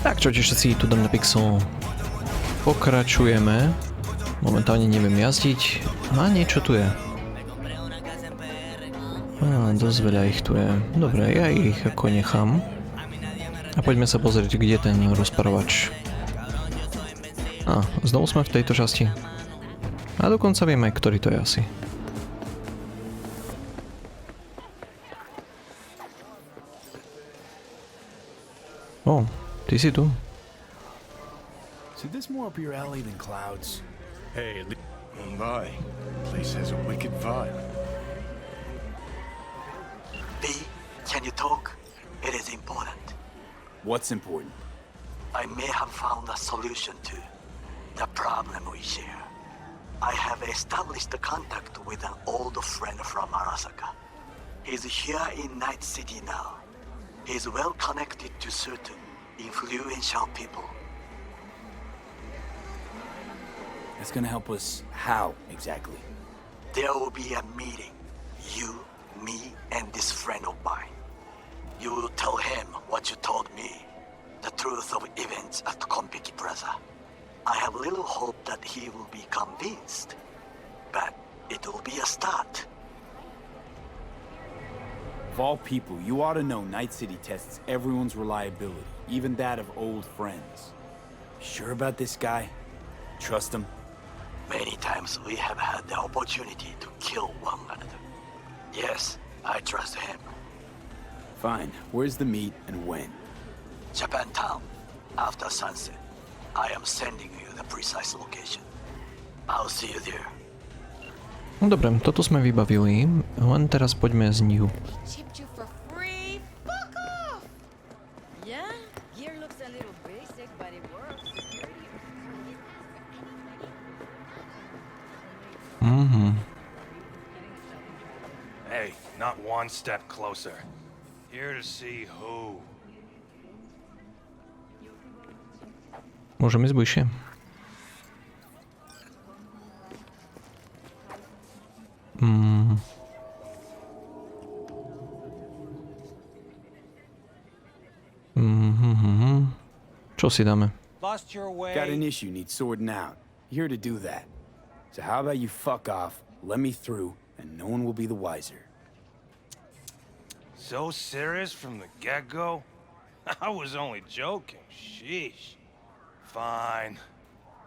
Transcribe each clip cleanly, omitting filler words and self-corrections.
Tak čo, všetci, tu Daemdepixel. Pokračujeme. Momentálne neviem jazdiť. A niečo tu je. Dosť veľa ich tu je. Dobre, ja ich ako nechám. A poďme sa pozrieť, kde je ten rozparovač. Znovu sme v tejto časti. A dokonca viem aj, ktorý to je asi. Ty si tu. See, this more up your alley than clouds. Hey, my place has a wicked vibe. B, can you talk? It is important. What's important? I may have found a solution to the problem we share. I have established a contact with an old friend from Arasaka. He's here in Night City now. He's well connected to certain influential people. That's gonna help us how, exactly? There will be a meeting. You, me, and this friend of mine. You will tell him what you told me. The truth of events at Konpeki Plaza. I have little hope that he will be convinced. But it will be a start. Of all people, you ought to know Night City tests everyone's reliability, even that of old friends. Sure about this guy? Trust him? Many times we have had the opportunity to kill one another. Yes, I trust him. Fine. Where's the meet and when? Japantown, after sunset. I am sending you the precise location. I'll see you there. No dobre, toto sme vybavili, len teraz poďme z New. Hey, not one step closer. Here to see who. Môžem ísť bližšie. Čo si dáme? Got an issue needs sorting out. Here to do that. So how about you fuck off, let me through, and no one will be the wiser. So serious from the get-go? I was only joking. Sheesh. Fine.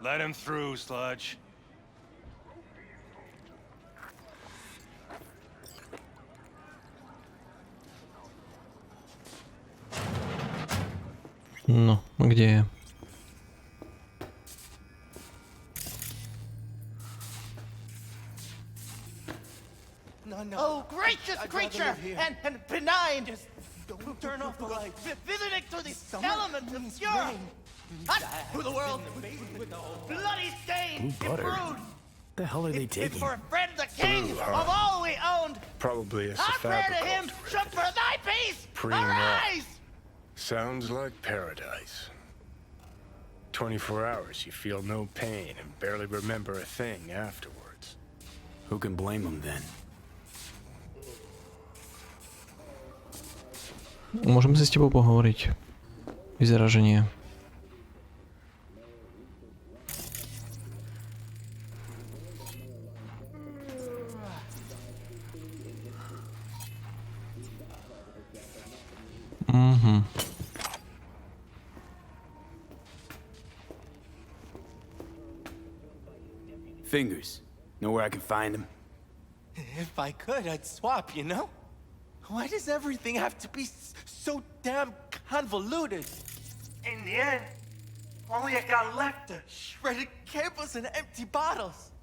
Let him through, Sludge. No, kde je? No. Oh, gracious creature and benign. Just don't turn off the light. Visiting to the element of pure. To the world. Bloody stain. Improved. The hell are they taking? For Fred the king of all we owned. Probably a Our prayer to him Cyberpunk. should for thy peace arise. Sounds like paradise. 24 hours, you feel no pain and barely remember a thing afterwards. Who can blame them then? Môžeme si s tebou pohovoriť. Vyzerá, že nie. Fingers. Know where I can find them? If I could, I'd swap, you know? Why does everything have to be so damn convoluted? In the end, all I got left are shredded cables and empty bottles.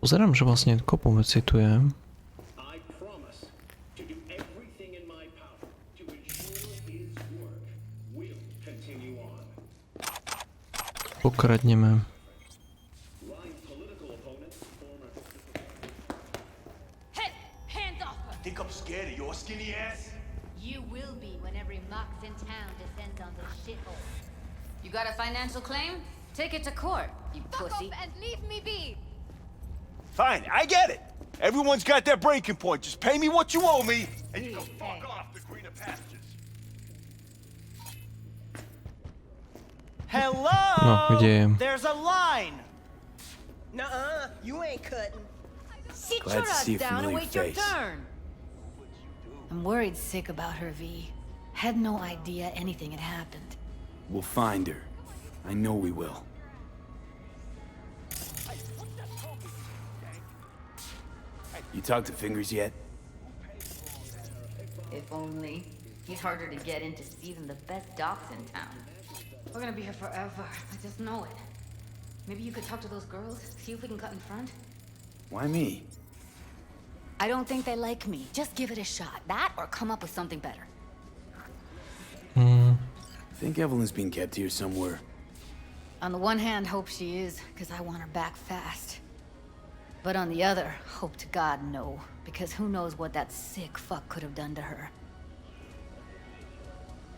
Pozerám, že vlastne kopu vecí tu je. Pokradneme. Think I'm scared of your skinny ass? You will be when every mox in town descends on this shithole. You got a financial claim? Take it to court, you pussy. Fuck off and leave me be! Fine, I get it. Everyone's got their breaking point. Just pay me what you owe me, and you can fuck off to greener pastures. Hello! No, kde je? There's a line! Nuh-uh, you ain't cutting. Sit Glad your to ass see a down and familiar wait your face. turn. I'm worried sick about her, V. Had no idea anything had happened. We'll find her. I know we will. You talked to Fingers yet? If only. He's harder to get in to see than the best docs in town. We're gonna be here forever. I just know it. Maybe you could talk to those girls, see if we can cut in front? Why me? I don't think they like me. Just give it a shot. That or come up with something better. I think Evelyn's being kept here somewhere. On the one hand, hope she is, because I want her back fast. But on the other, hope to God no, because who knows what that sick fuck could have done to her.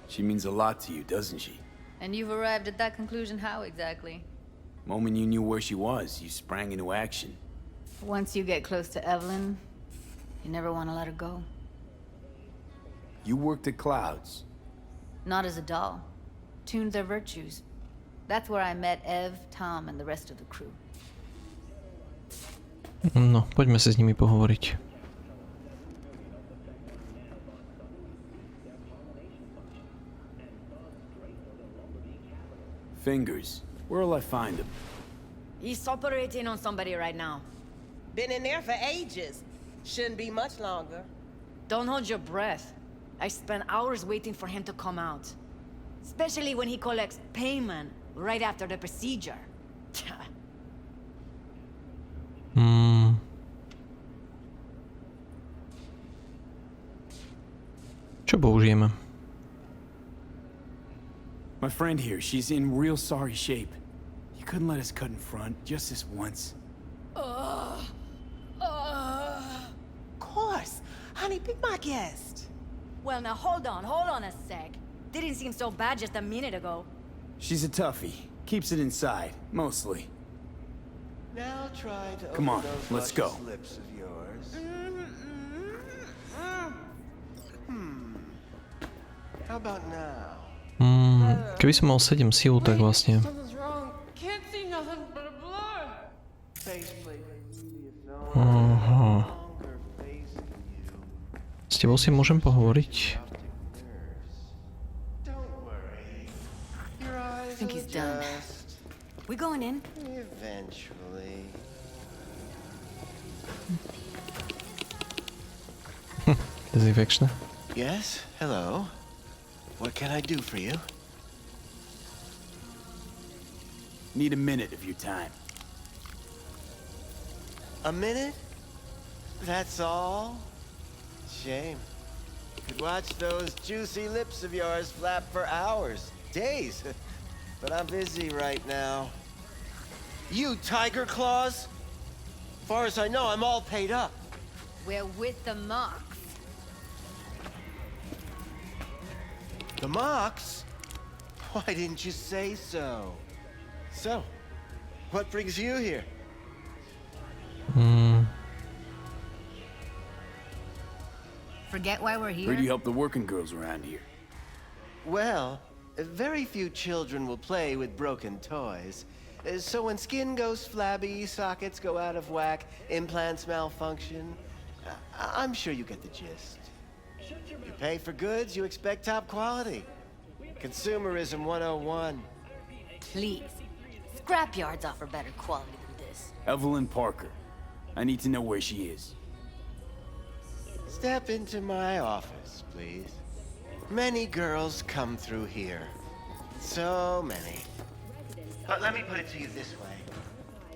She means a lot to you, doesn't she? And you've arrived at that conclusion how exactly? Moment you knew where she was, you sprang into action. Once you get close to Evelyn, you never want to let her go. You worked at Clouds. Not as a doll. Tuned their virtues. That's where I met Ev, Tom, and the rest of the crew. No, poďme si s nimi pohovoriť. Fingers. Where'll I find him? He's operating on somebody right now. Been in there for ages. Shouldn't be much longer. Don't hold your breath. I spent hours waiting for him to come out. Especially when he collects payment right after the procedure. Čo použijeme? My friend here, she's in real sorry shape. You couldn't let us cut in front, just this once. Of course. Honey, be my guest. Well, now hold on a sec. Didn't seem so bad just a minute ago. She's a toughie. Keeps it inside, mostly. Now try to Come open on, those let's go. luscious lips of yours. How about now? Keby som mal 7 síl, tak vlastne... Something's wrong. Can't see nothing but a blur. Faceplate movie is no Aha. longer facing you. S tebou si môžem pohovoriť? Don't worry. Your eyes I think he's will done. adjust We going in? eventually. Dezinfekčné. Yes, hello. What can I do for you? Need a minute of your time. A minute? That's all? Shame. Could watch those juicy lips of yours flap for hours, days. But I'm busy right now. You tiger claws? Far as I know, I'm all paid up. We're with the Mox. The Mox? Why didn't you say so? So, what brings you here? Forget why we're here? Heard you help the working girls around here. Well, very few children will play with broken toys. So when skin goes flabby, sockets go out of whack, implants malfunction, I'm sure you get the gist. You pay for goods, you expect top quality. Consumerism 101. Please. Scrapyards offer better quality than this. Evelyn Parker. I need to know where she is. Step into my office, please. Many girls come through here. So many. But let me put it to you this way.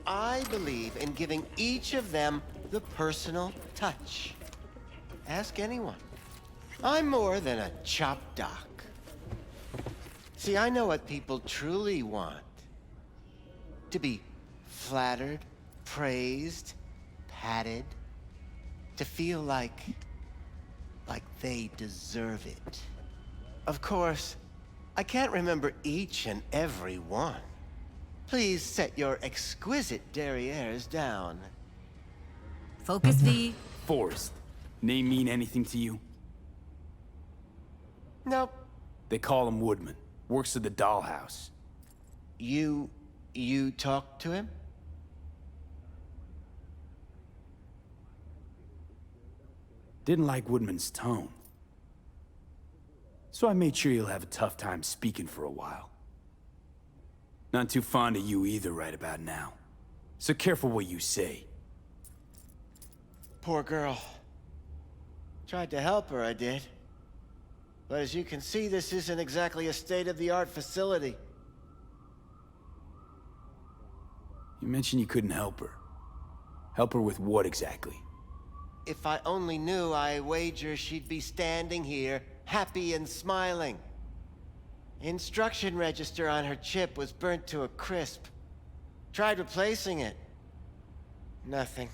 I believe in giving each of them the personal touch. Ask anyone. I'm more than a chop doc. See, I know what people truly want. To be flattered, praised, patted. To feel like they deserve it. Of course, I can't remember each and every one. Please set your exquisite derrieres down. Focus, V. Forrest. Name mean anything to you? Nope. They call him Woodman. Works at the dollhouse. You talked to him? Didn't like Woodman's tone. So I made sure he'll have a tough time speaking for a while. Not too fond of you either right about now. So careful what you say. Poor girl. Tried to help her, I did. But as you can see, this isn't exactly a state-of-the-art facility. You mentioned you couldn't help her. Help her with what exactly? If I only knew, I wager she'd be standing here, happy and smiling. Instruction register on her chip was burnt to a crisp. Tried replacing it. Nothing.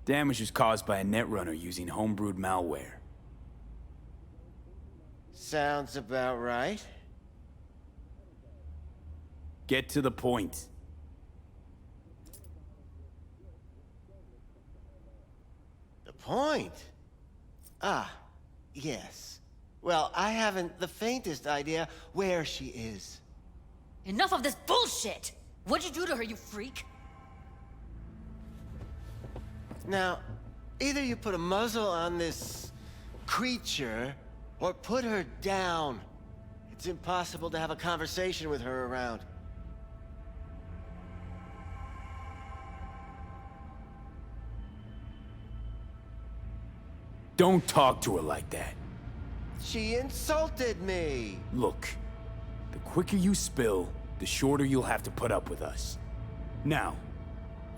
Damage was caused by a netrunner using homebrewed malware. Sounds about right. Get to the point. The point? Ah, yes. Well, I haven't the faintest idea where she is. Enough of this bullshit! What'd you do to her, you freak? Now, either you put a muzzle on this creature, or put her down. It's impossible to have a conversation with her around. Don't talk to her like that. She insulted me! Look, the quicker you spill, the shorter you'll have to put up with us. Now,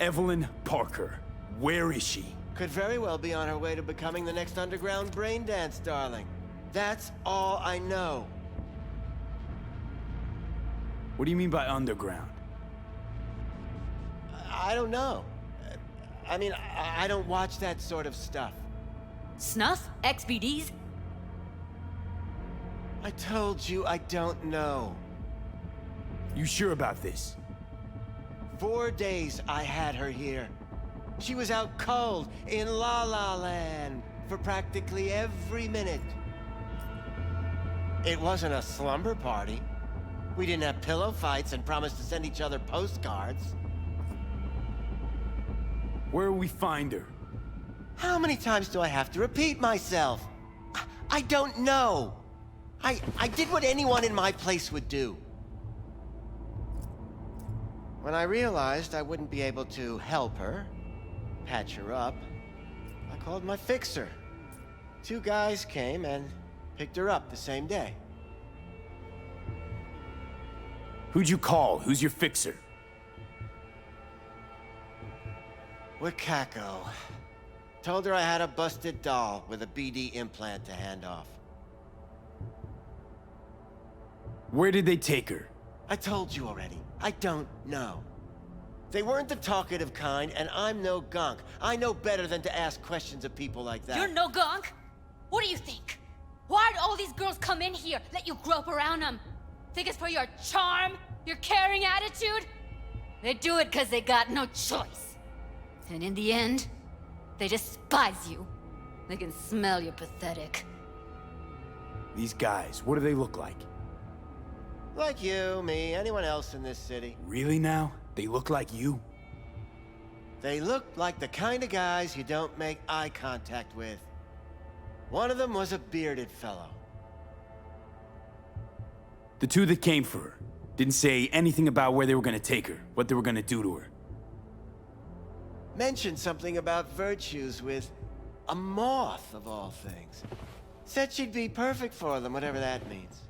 Evelyn Parker, where is she? Could very well be on her way to becoming the next underground brain dance darling. That's all I know. What do you mean by underground? I don't know. I mean, I don't watch that sort of stuff. Snuff? XBDs? I told you I don't know. You sure about this? 4 days I had her here. She was out cold in La La Land for practically every minute. It wasn't a slumber party. We didn't have pillow fights and promised to send each other postcards. Where will we find her? How many times do I have to repeat myself? I don't know. I did what anyone in my place would do. When I realized I wouldn't be able to help her, patch her up, I called my fixer. 2 guys came and picked her up the same day. Who'd you call? Who's your fixer? Wakako. Told her I had a busted doll with a BD implant to hand off. Where did they take her? I told you already. I don't know. They weren't the talkative kind, and I'm no gonk. I know better than to ask questions of people like that. You're no gonk? What do you think? Why'd all these girls come in here, let you grope around them? Think it's for your charm? Your caring attitude? They do it because they got no choice. And in the end, they despise you. They can smell you're pathetic. These guys, what do they look like? Like you, me, anyone else in this city. Really now? They look like you? They look like the kind of guys you don't make eye contact with. One of them was a bearded fellow. The 2 that came for her didn't say anything about where they were gonna take her, what they were gonna do to her. Mentioned something about virtues with a moth, of all things. Said she'd be perfect for them, whatever that means.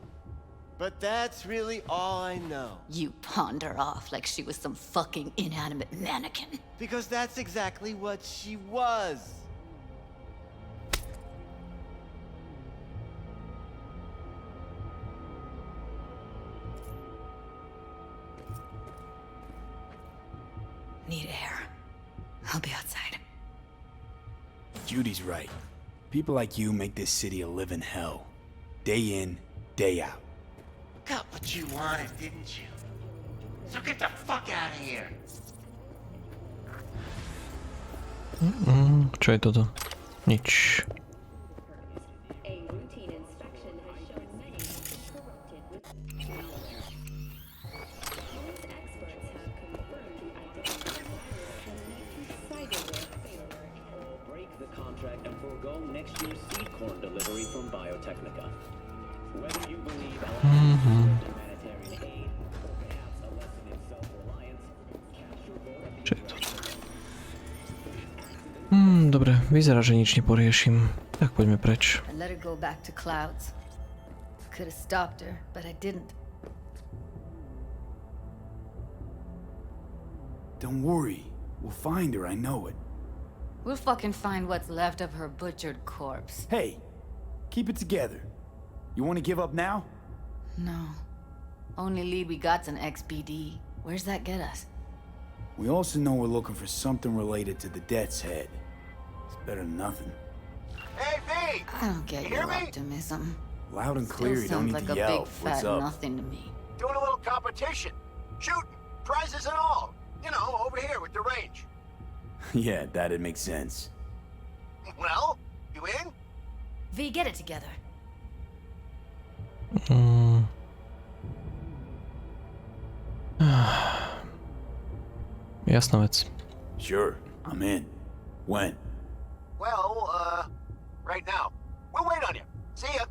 But that's really all I know. You pawned her off like she was some fucking inanimate mannequin. Because that's exactly what she was. Need air. I'll be outside. Judy's right. People like you make this city a living hell. Day in, day out. Got what you wanted, didn't you? So get the fuck out of here. Čo je toto? Nič. Čo je to? Dobre, vyzerá, že nič neporiešim. Tak poďme preč. I let her go back to Clouds. Could have stopped her, but I didn't. Don't worry. We'll find her, I know it. We'll fucking find what's left of her butchered corpse. Hey, keep it together. You want to give up now? No. Only lead we got's an XBD. Where's that get us? We also know we're looking for something related to the Death's Head. It's better than nothing. Hey, V! I don't get You your hear me? optimism. Loud and Still clear, you don't sounds need like to a yell. big What's fat up? nothing to me. Doing a little competition. Shooting. Prizes and all. You know, over here with the range. Yeah, that'd make sense. Well, you in? V, get it together. Jasná vec. Sure, I'm in. When? Well, right now. We'll wait on you. See ya.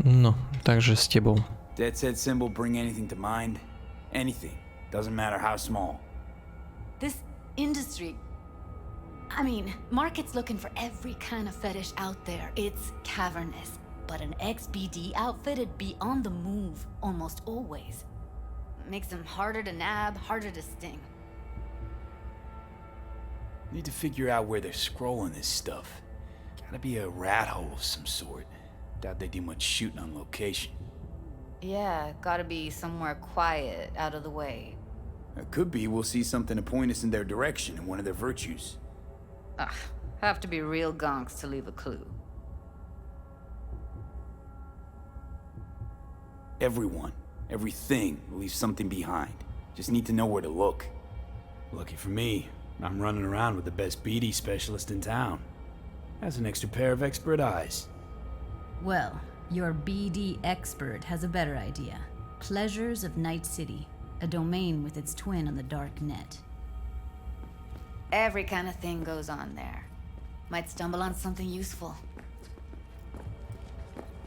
No, takže s tebou. Death's Head symbol bring anything to mind? Anything. Doesn't matter how small. This industry... I mean, market's looking for every kind of fetish out there. It's cavernous. But an XBD outfit'd be on the move almost always. Makes them harder to nab, harder to sting. Need to figure out where they're scrolling this stuff. Gotta be a rat hole of some sort. Doubt they do much shooting on location. Yeah, gotta be somewhere quiet, out of the way. It could be we'll see something to point us in their direction in one of their virtues. Ugh, have to be real gonks to leave a clue. Everyone, everything leaves something behind. Just need to know where to look. Lucky for me, I'm running around with the best BD specialist in town. Has an extra pair of expert eyes. Well, your BD expert has a better idea. Pleasures of Night City, a domain with its twin on the dark net. Every kind of thing goes on there. Might stumble on something useful.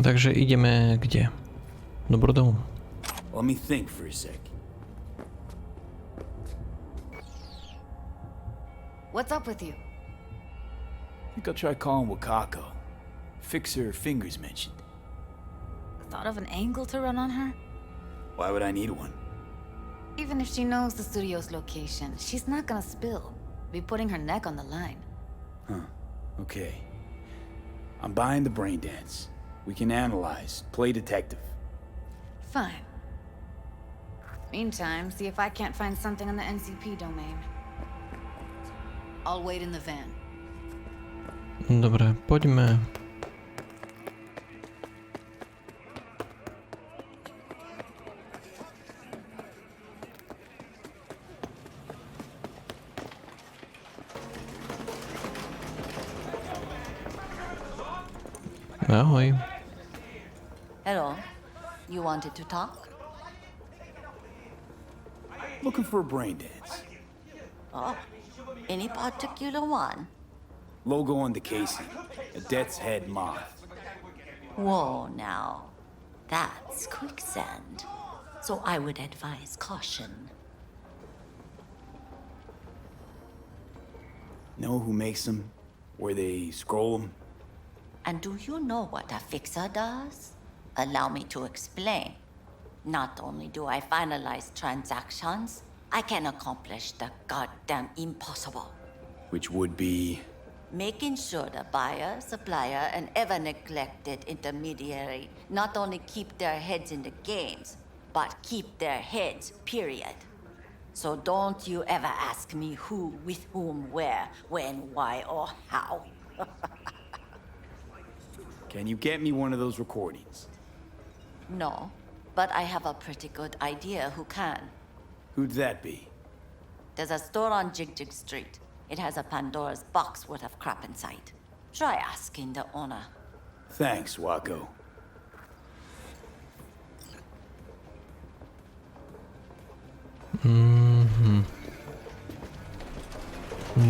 Takže ideme kde? Do Brodomu. Let me think for a sec. What's up with you? Think I'll try calling Wakako. Fix her fingers mentioned. Thought of an angle to run on her? Why would I need one? Even if she knows the studio's location, she's not gonna spill. Be putting her neck on the line. Huh. Okay. I'm buying the brain dance. We can analyze, play detective. Fine. Meantime, see if I can't find something on the NCP domain. I'll wait in the van. Dobre, poďme. Ahoj. Hello. You wanted to talk? Looking for a brain dance. Oh, any particular one? Logo on the casing. A death's head moth. Whoa, now. That's quicksand. So I would advise caution. Know who makes them? Where they scroll them? And do you know what a fixer does? Allow me to explain. Not only do I finalize transactions, I can accomplish the goddamn impossible. Which would be... Making sure the buyer, supplier, and ever-neglected intermediary not only keep their heads in the games, but keep their heads, period. So don't you ever ask me who, with whom, where, when, why, or how. Can you get me one of those recordings? No, but I have a pretty good idea who can. Who'd that be? There's a store on Jig Jig Street. It has a Pandora's box worth of crap inside. Try asking the owner. Thanks, Wako.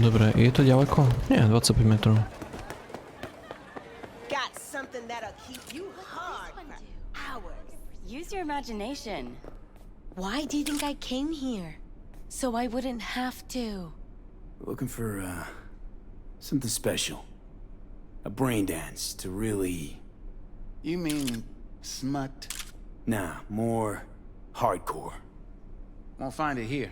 Dobre, je to ďaleko? Nie, 25 metrov. Got something that'll keep you hard for hours. Use your imagination. Why do you think I came here? So I wouldn't have to. Looking for, something special. A brain dance to really... You mean smut? Nah, more hardcore. Won't find it here.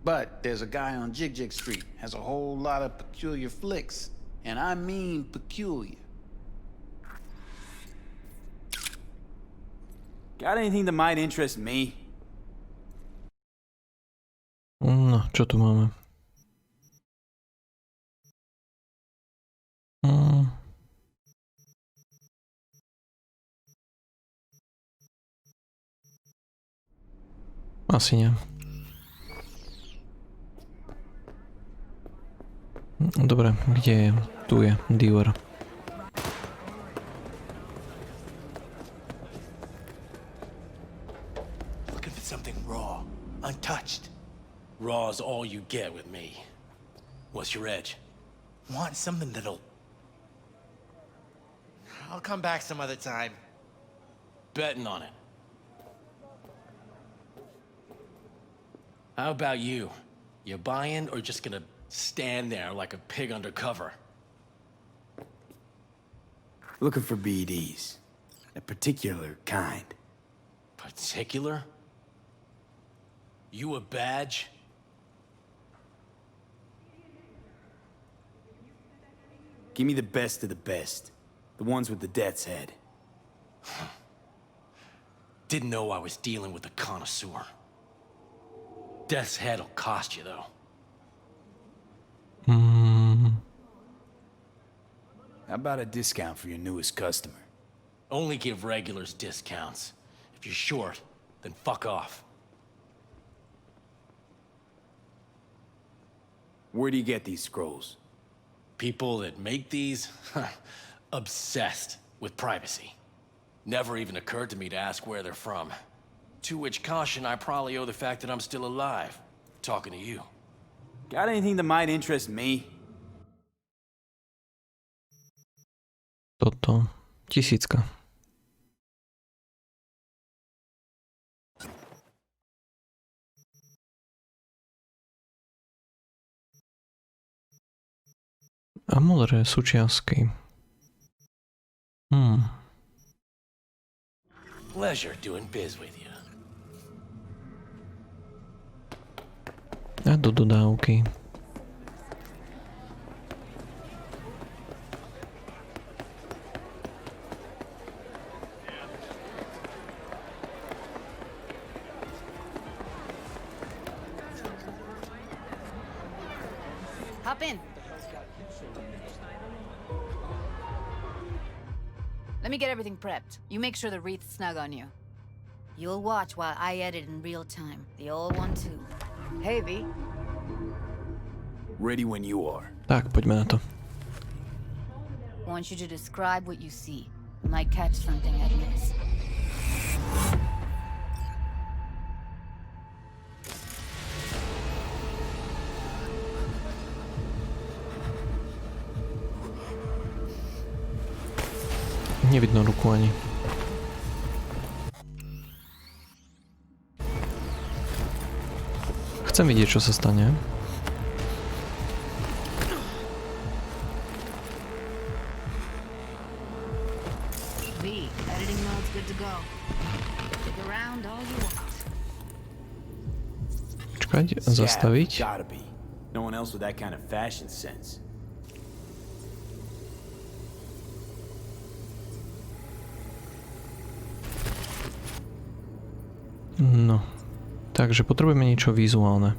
But there's a guy on Jig Jig Street, has a whole lot of peculiar flicks. And I mean peculiar. Got anything that might interest me? No, čo tu máme? Asi nie. Dobre, kde je? Tu je dealer. Looking for something raw, untouched. Raw's all you get with me. What's your edge? Want something that'll... I'll come back some other time. Betting on it. How about you? You buying or just gonna stand there like a pig under cover? Looking for BDs. A particular kind. Particular? You a badge? Give me the best of the best. The ones with the death's head. Didn't know I was dealing with a connoisseur. Death's head'll cost you, though. How about a discount for your newest customer? Only give regulars discounts. If you're short, then fuck off. Where do you get these scrolls? People that make these, obsessed with privacy. Never even occurred to me to ask where they're from. To which caution I probably owe the fact that I'm still alive, talking to you. Got anything that might interest me? Toto. 1000. A modré súčiastky. Pleasure doing biz with you. A do dodávky. Hop in. Let me get everything prepped. You make sure the wreath's snug on you. You'll watch while I edit in real time. The old one too. Hey, V. Ready when you are. Tak, poďme na to. Want you to describe what you see. Might catch something I'd miss. Nevidno ruku ani. Chcem vidieť, čo sa stane. V, editing mode's good to go. Stick around all you want. Počkať, zastaviť. Gotta be. No one else with that kind of fashion sense. No. Takže potrebujeme niečo vizuálne.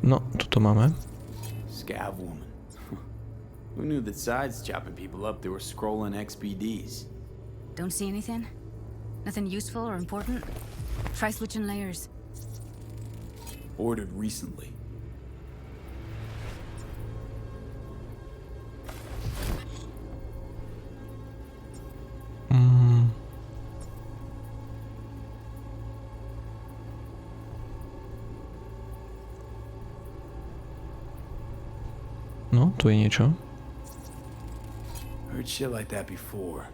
No, toto máme. Scav woman. Who knew that sides chopping people up, they were scrolling XBDs? Don't see anything? Nothing useful or important? Try switching layers. Ordered recently. No, tu je niečo. Heard shit like that before.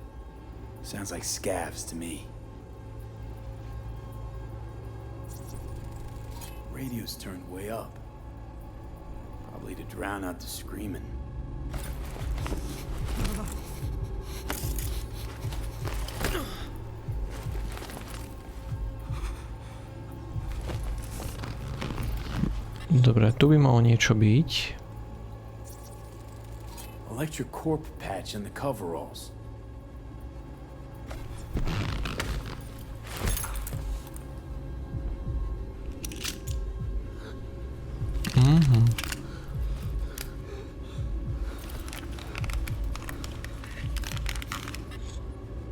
Sounds like scavs to me. Radio's turned way up. Probably to drown out the screaming. Dobre, tu by malo niečo byť. Electric corp patch in the coveralls.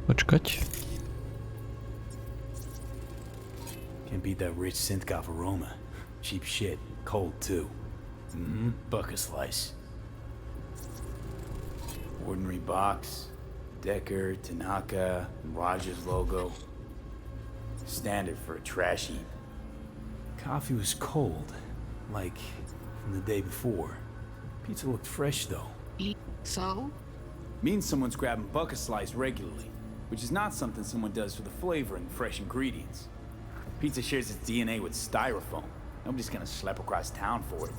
Počkať. Can't beat that rich synth-goth aroma. Cheap shit. Cold, too. Bucket slice. Ordinary box. Decker, Tanaka, and Rogers logo. Standard for a trash heap. Coffee was cold. Like from the day before. Pizza looked fresh, though. So? Means someone's grabbing bucket slice regularly. Which is not something someone does for the flavor and fresh ingredients. Pizza shares its DNA with styrofoam. Nobody's gonna slap across town for it.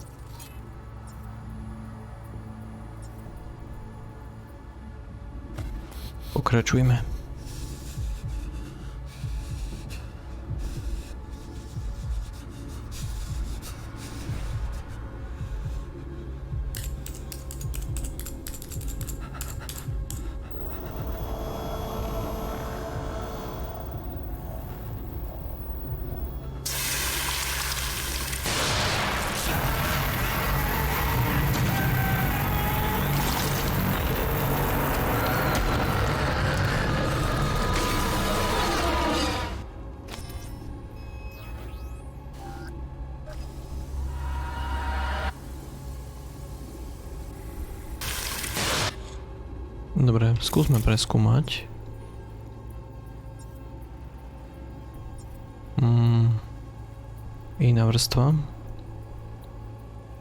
Pokračujme. Dobre, skúsme preskúmať. Iná vrstva.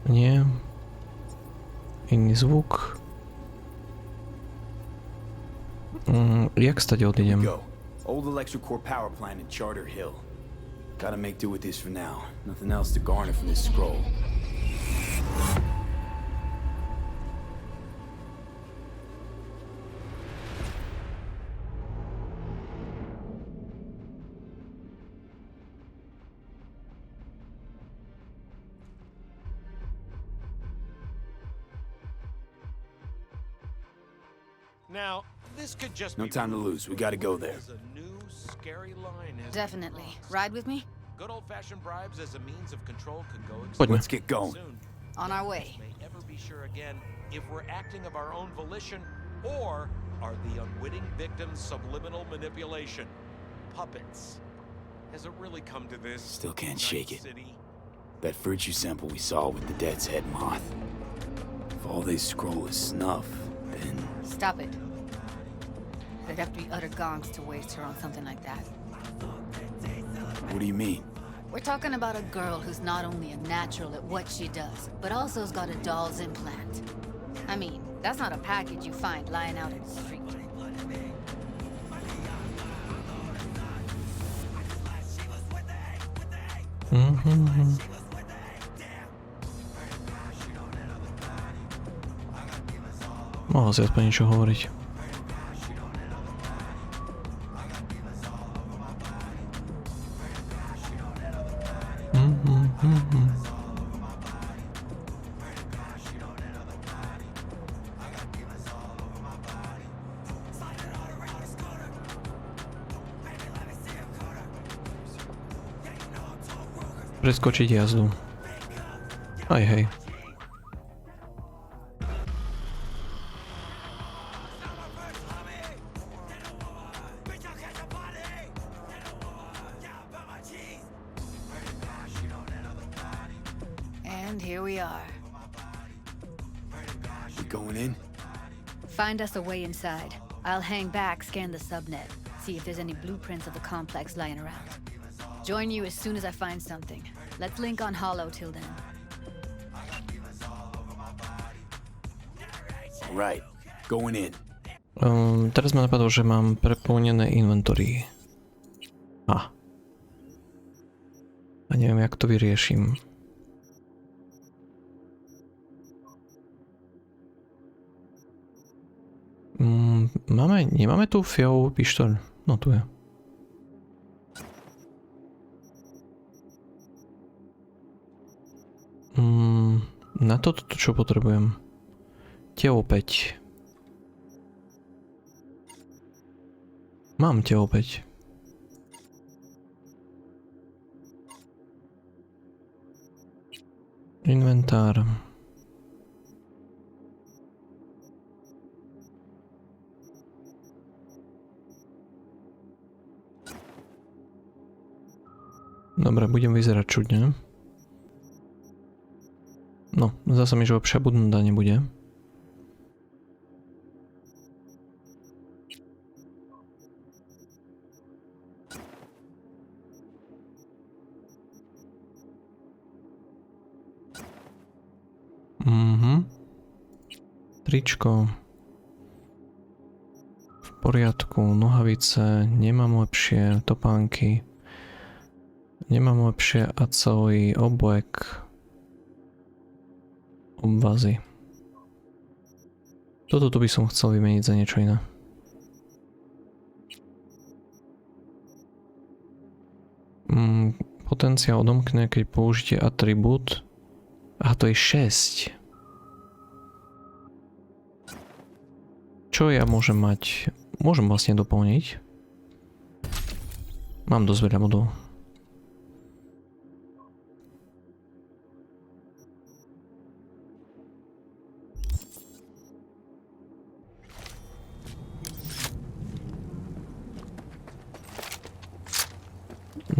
Nie. Iný zvuk. Jak stade odídem? Go. Old electric core power plant in Charter Hill. Gotta make do with this for now. Nothing else to garner from this scroll. Now, this could just No time to lose. We gotta go there. A new scary line has Definitely. Ride with me? Good old-fashioned bribes as a means of control can go Poďme. Let's get going. soon. On our way. May ever be sure again if we're acting of our own volition or are the unwitting victims subliminal manipulation. Puppets. Has it really come to this? Still can't Night shake it. City? That virtue sample we saw with the Death's Head moth. If all they scroll is snuff, then... Stop it. There'd have to be utter gonks to waste her on something like that. What do you mean? We're talking about a girl who's not only a natural at what she does, but also has got a doll's implant. I mean, that's not a package you find lying out in the street. Mohol si aspoň niečo hovoriť. Preskočiť jazdu. Aj hej. And here we are. We going in? Find us a way inside. I'll hang back, scan the subnet, see if there's any blueprints of the complex lying around. Join you as soon as I find something. Let's link on Hollow till then. Right. Going in. Teraz ma napadlo, že mám preplnené inventory. A neviem, jak to vyrieším. Nemáme tu fialovú pištoľ? No tu je. Na toto čo potrebujem? Telo 5. Mám telo 5. Inventár. Dobre, budem vyzerať čudne. No, zase mi, že přebudnúť nebude. Tričko. V poriadku, nohavice, nemám lepšie, topánky. Nemám lepšie a celý oblek. Obvazy. Toto tu by som chcel vymeniť za niečo iné. Potenciál odomkne, keď použite atribút. Aha, to je 6. Čo ja môžem mať? Môžem vlastne doplniť. Mám dosť veľa bodov.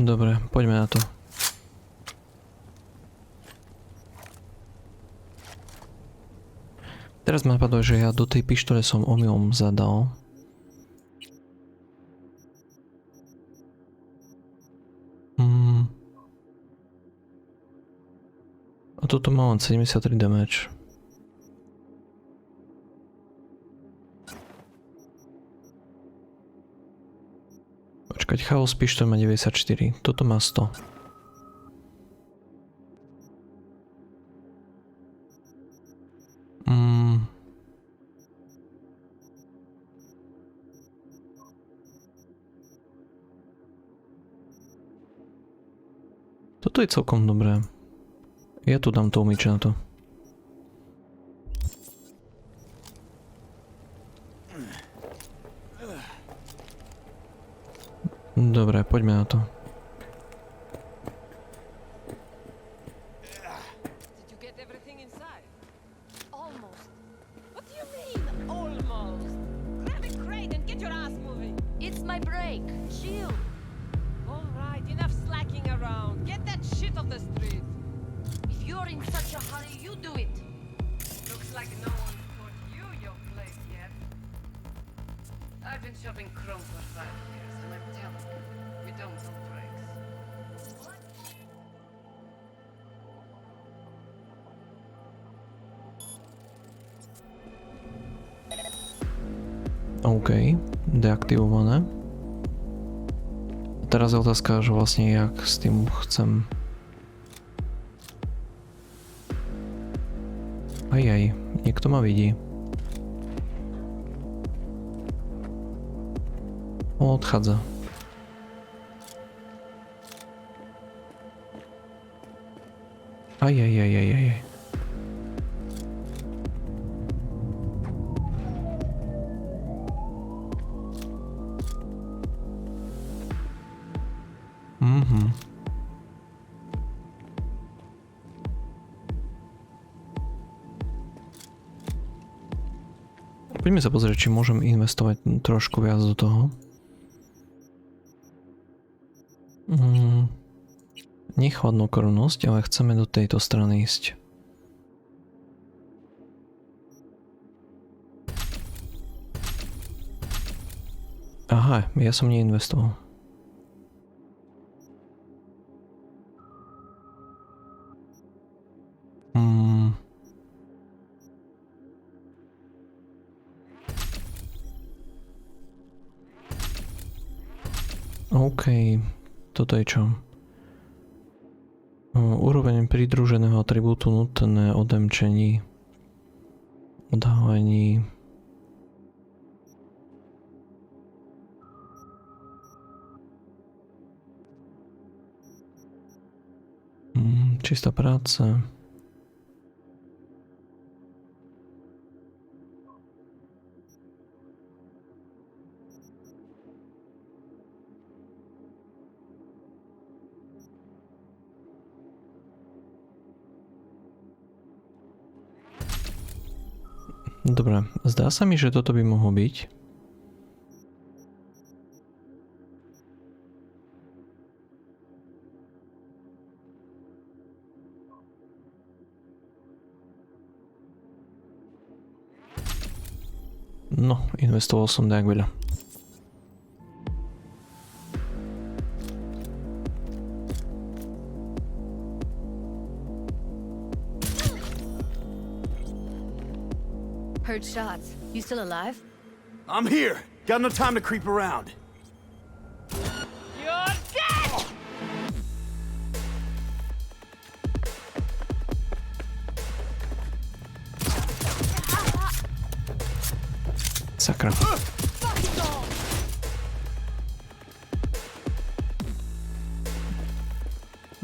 Dobre, poďme na to. Teraz ma napadlo, že ja do tej pištole som omylom zadal. A toto má len 73 damage. Počkať, chaos pištol má 94, toto má 100. Toto je celkom dobré. Ja tu dám to umyče na to. Dobre, poďme na to. Did you get everything inside? Almost. What do you mean, almost? Grab a crate and get your ass moving. It's my break. Chill. All right, enough slacking around. Get that shit off the street. If you're in such a hurry, you do it. Looks like no one put you your place yet. I've been shopping chrome for 5 years, and I'm telling you, we don't do breaks. OK, deaktivované. Teraz je otázka, že vlastne jak s tým chcem. Ajaj, niekto ma vidí. On odchádza. Ajajajajajaj. Poďme sa pozrieť, či môžem investovať trošku viac do toho. Nechladnokrvnosť, ale chceme do tejto strany ísť. Aha, ja som neinvestoval. OK, toto je čo? Úroveň pridruženého atribútu nutné odemčení, odhalení. Čistá práca. Dobre, zdá sa mi, že toto by mohlo byť. No, investoval som tak veľa. Heard shots. You still alive? I'm here. Got no time to creep around. You're dead! Sakra.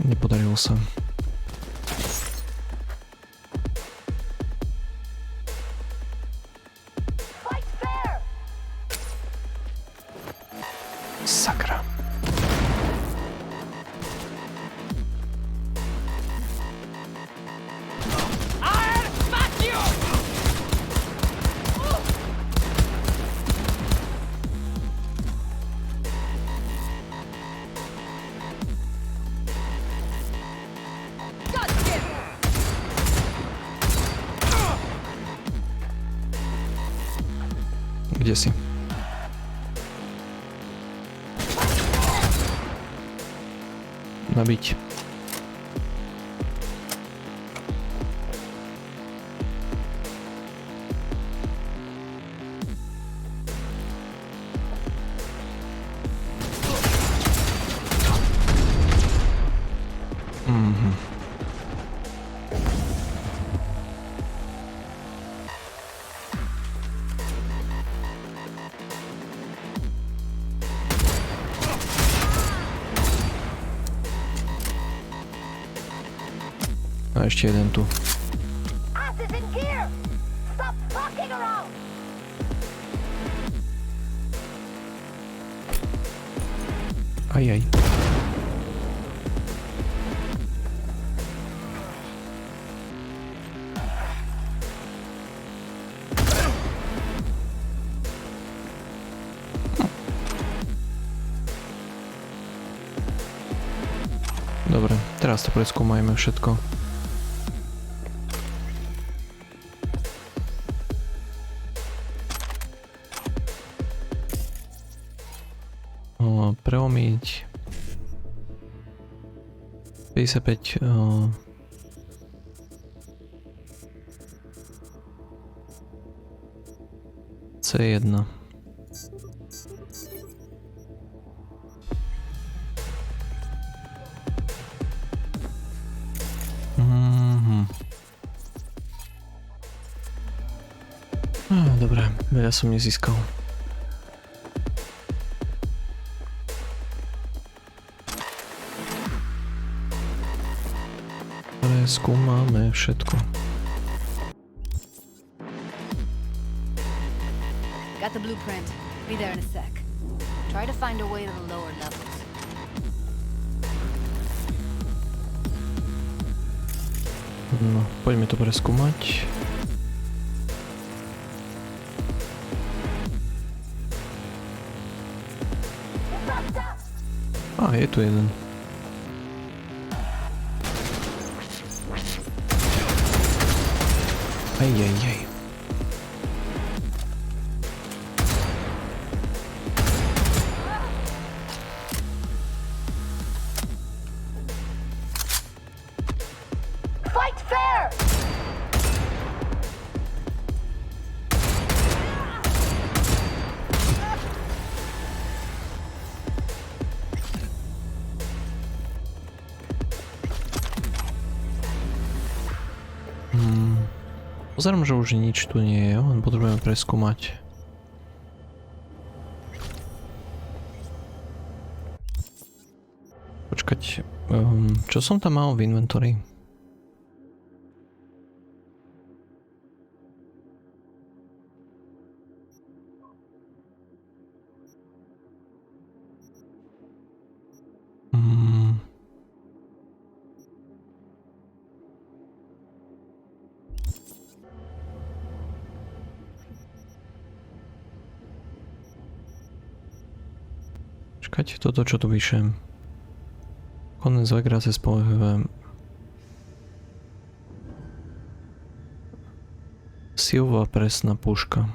Nepodarilo sa. Sakra. Kde si? Nabiť. A ešte jeden tu. Ajaj. Dobre, teraz to preskúmajme všetko. Prelomiť 55 C1. Dobre, veľa som nezískal. Skúmame všetko. Got the blueprint. Be there in a sec. Try to find a way to the lower levels. No, poďme to preskúmať. Je tu jeden. Ajajaj. not fair! Pozerám, že už nič tu nie je, len potrebujeme preskúmať. Počkať, čo som tam mal v inventory? Počkať, toto čo tu vyše? Konec vegrace spolehlivé. Silová presná puška.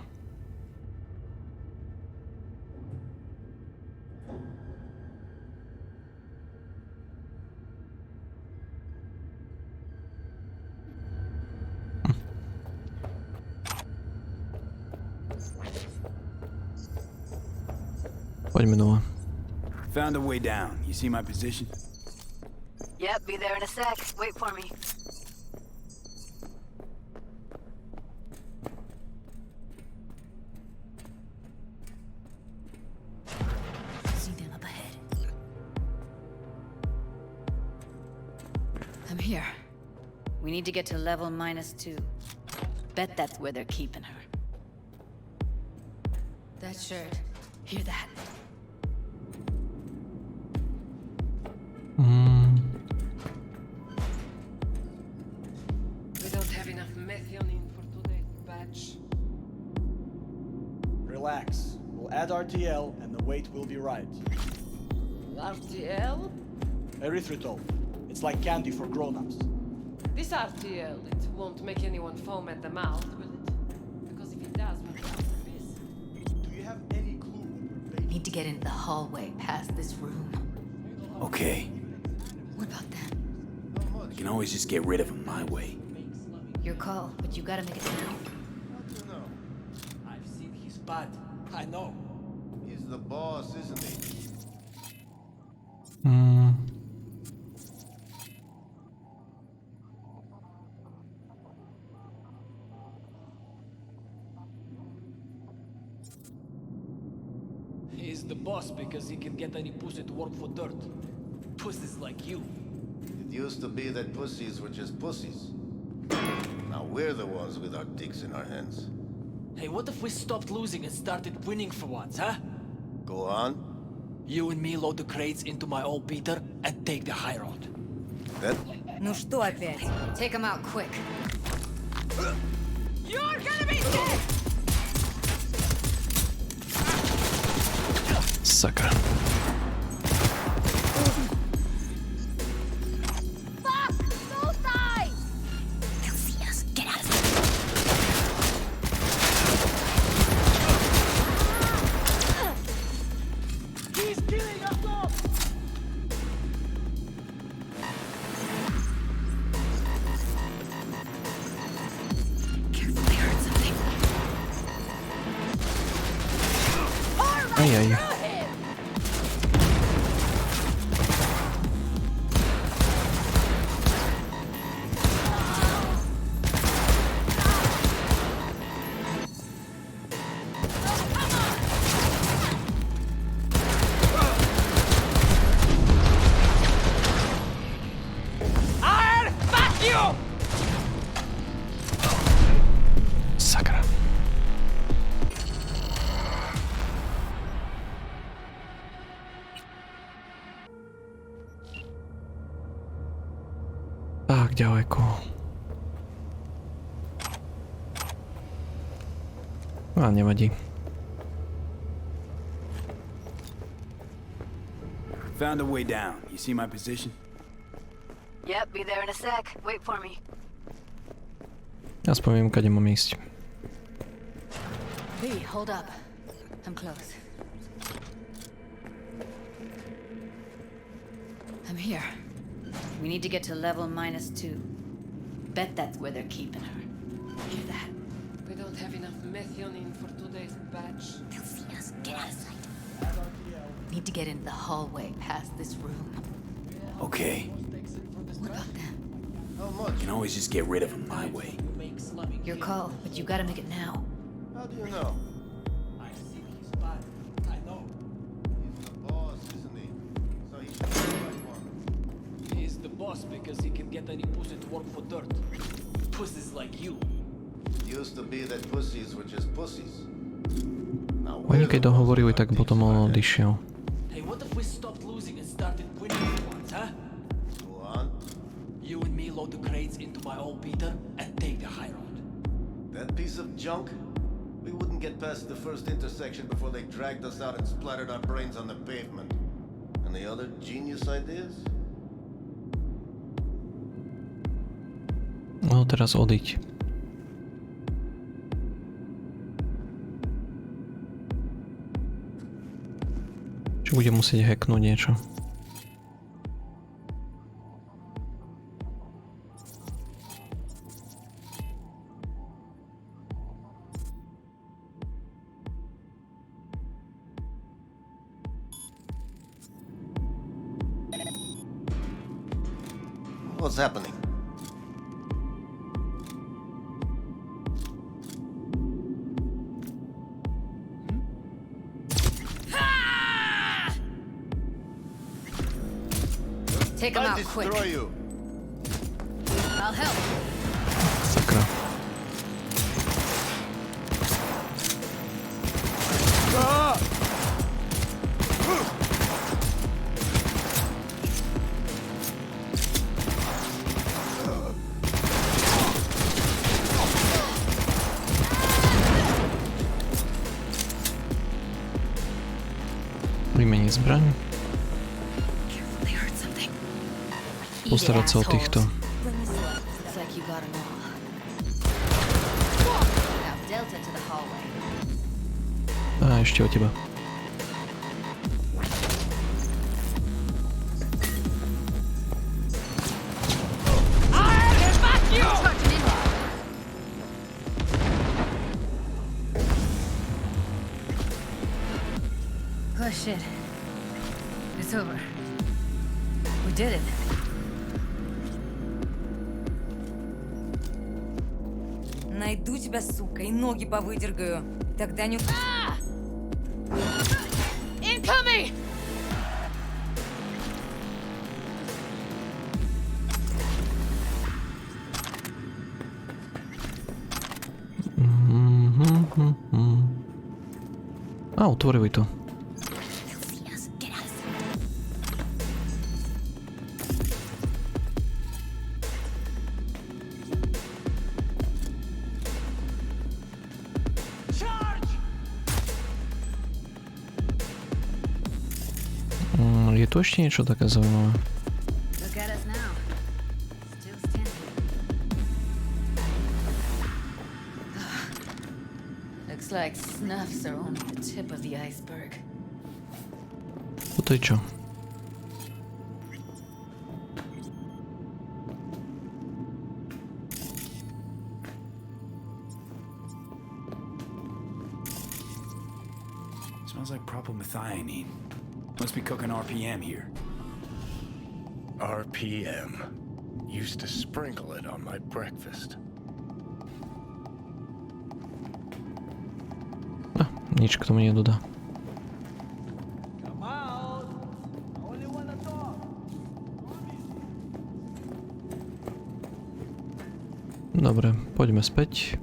Poďme dole. Found a way down. You see my position? Yep, be there in a sec. Wait for me. See them up ahead. I'm here. We need to get to level -2. Bet that's where they're keeping her. That shirt. Hear that? We don't have enough methionine for today's batch. Relax. We'll add RTL and the weight will be right. RTL? Erythritol. It's like candy for grown-ups. This RTL, it won't make anyone foam at the mouth, will it? Because if it does, we'll be out of this. Do you have any clue what we're Need to get into the hallway past this room. Okay. What about that? I can always just get rid of him my way. Your call, but you gotta make it now. I've seen his bad. I know. He's the boss, isn't he? He's the boss because he can get any pussy to work for dirt. Pussies like you. It used to be that pussies were just pussies. Now we're the ones with our dicks in our hands. Hey, what if we stopped losing and started winning for once, huh? Go on. You and me load the crates into my old beater and take the high road. That... Ну что опять? Take him out quick. You're gonna be dead! Sakra. Fuck! Suicide! They'll see us. Get out of here. He's killing us all! Careful, I heard something. Aj, aj. Sakra. Tak ďaleko. A nevadí. Found a way down. You see my position? Yep, be there in a sec. Wait for me. Aspoň viem, kade mám ísť. Lee, hold up. I'm close. I'm here. We need to get to level -2. Bet that's where they're keeping her. Hear that? We don't have enough methionine for today's batch. They'll see us. Get out of sight. Need to get into the hallway past this room. Okay. What about them? You can always just get rid of them my way. Your call, but you gotta make it now. How do you know? I've seen his body. I know. He's the boss, isn't he? So he should be the right one. He's the boss because he can get any pussy to work for dirt. Pussies like you. Used to be that pussies were just pussies. Now Oni keď dohovorili, tak potom on odišiel. Hey, what if we stopped losing and started winning for once, huh? Go on. You and me load the crates into my old beater and take the high road. That piece of junk? We wouldn't get past the first intersection before they dragged us out and splattered our brains on the pavement. Any other genius ideas? No teraz odiť. Či budem musieť hacknúť niečo. What's happening? Take him I'll out quick. destroy you. I'll help. Sakra. Vymeniť zbraň. Postarať sa o týchto. A ešte o teba. Oh shit. It's over. We did it. Найду тебя, сука, и ноги повыдергаю. Тогда не... Incoming! A, otvorili to. Je tu ešte niečo také zaujímavé? Look at us now. Still standing. Looks like snuffs are only the tip of the iceberg. Toto je čo? Smells like propylmethionine. Must be cooking RPM here. RPM. Used to sprinkle it on my breakfast. Nič k tomu nedodá. Dobre, poďme späť.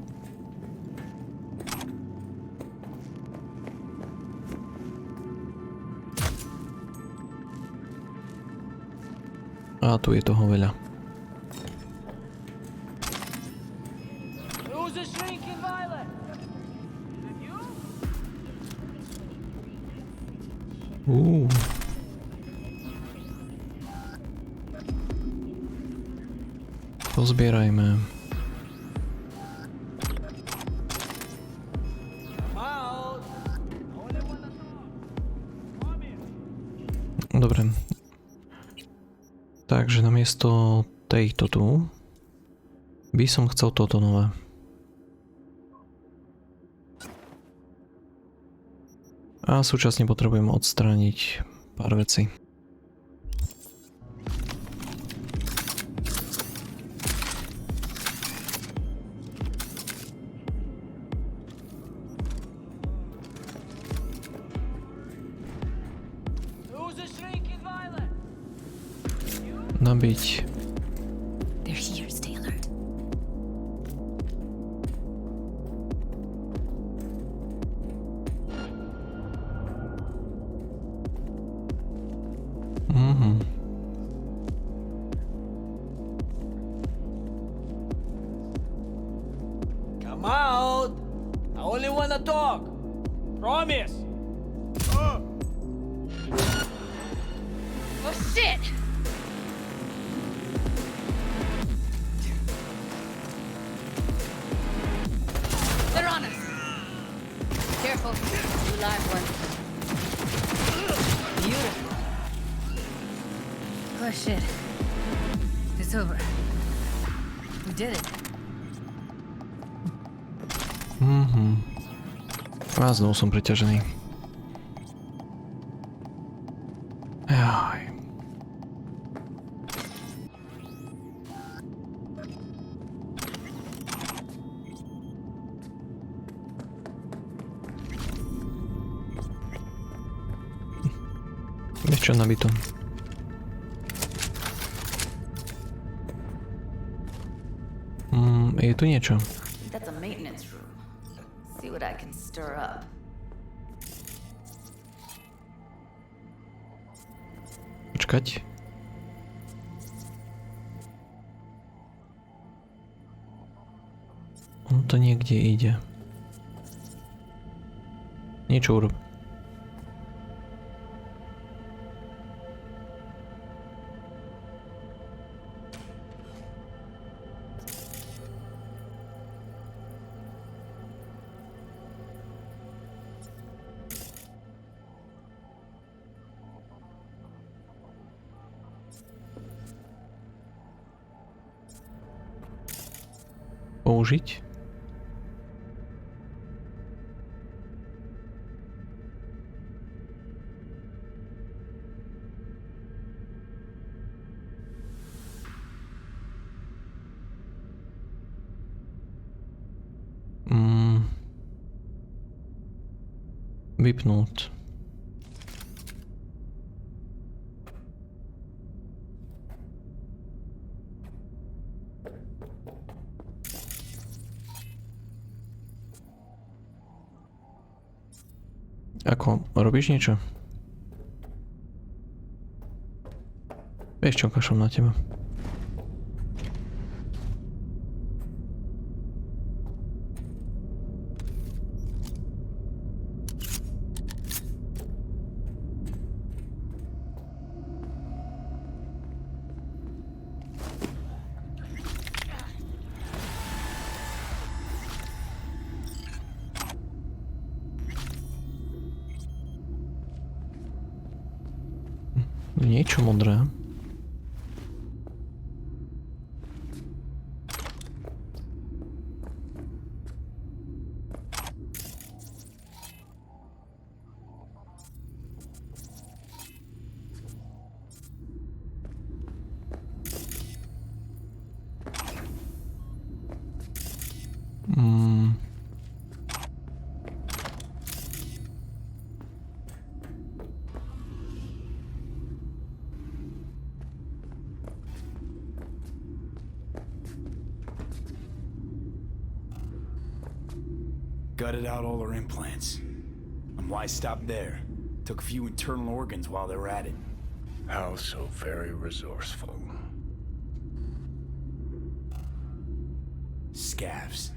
A tu je toho veľa. Pozbierajme. Dobre. Takže namiesto tejto tu By som chcel toto nové. A súčasne potrebujem odstrániť pár vecí. Nabiť. They're here, stay alert. Come out! I only wanna talk! Promise! Oh shit! They're on us! Careful, you live one. Beautiful. Oh shit. It's over. We did it. A znovu som preťažený. Jaj. Vieš čo, nabito? Je tu niečo? That's a maintenance room. See what I can stir up. Počkať. On to niekde ide. Niečo urob. Použiť. Vypnúť. Ako, robíš niečo? Vieš čo, kašlem na teba. Niečo modré. Gutted out all her implants. And why stop there? Took a few internal organs while they were at it. How so very resourceful. Scavs.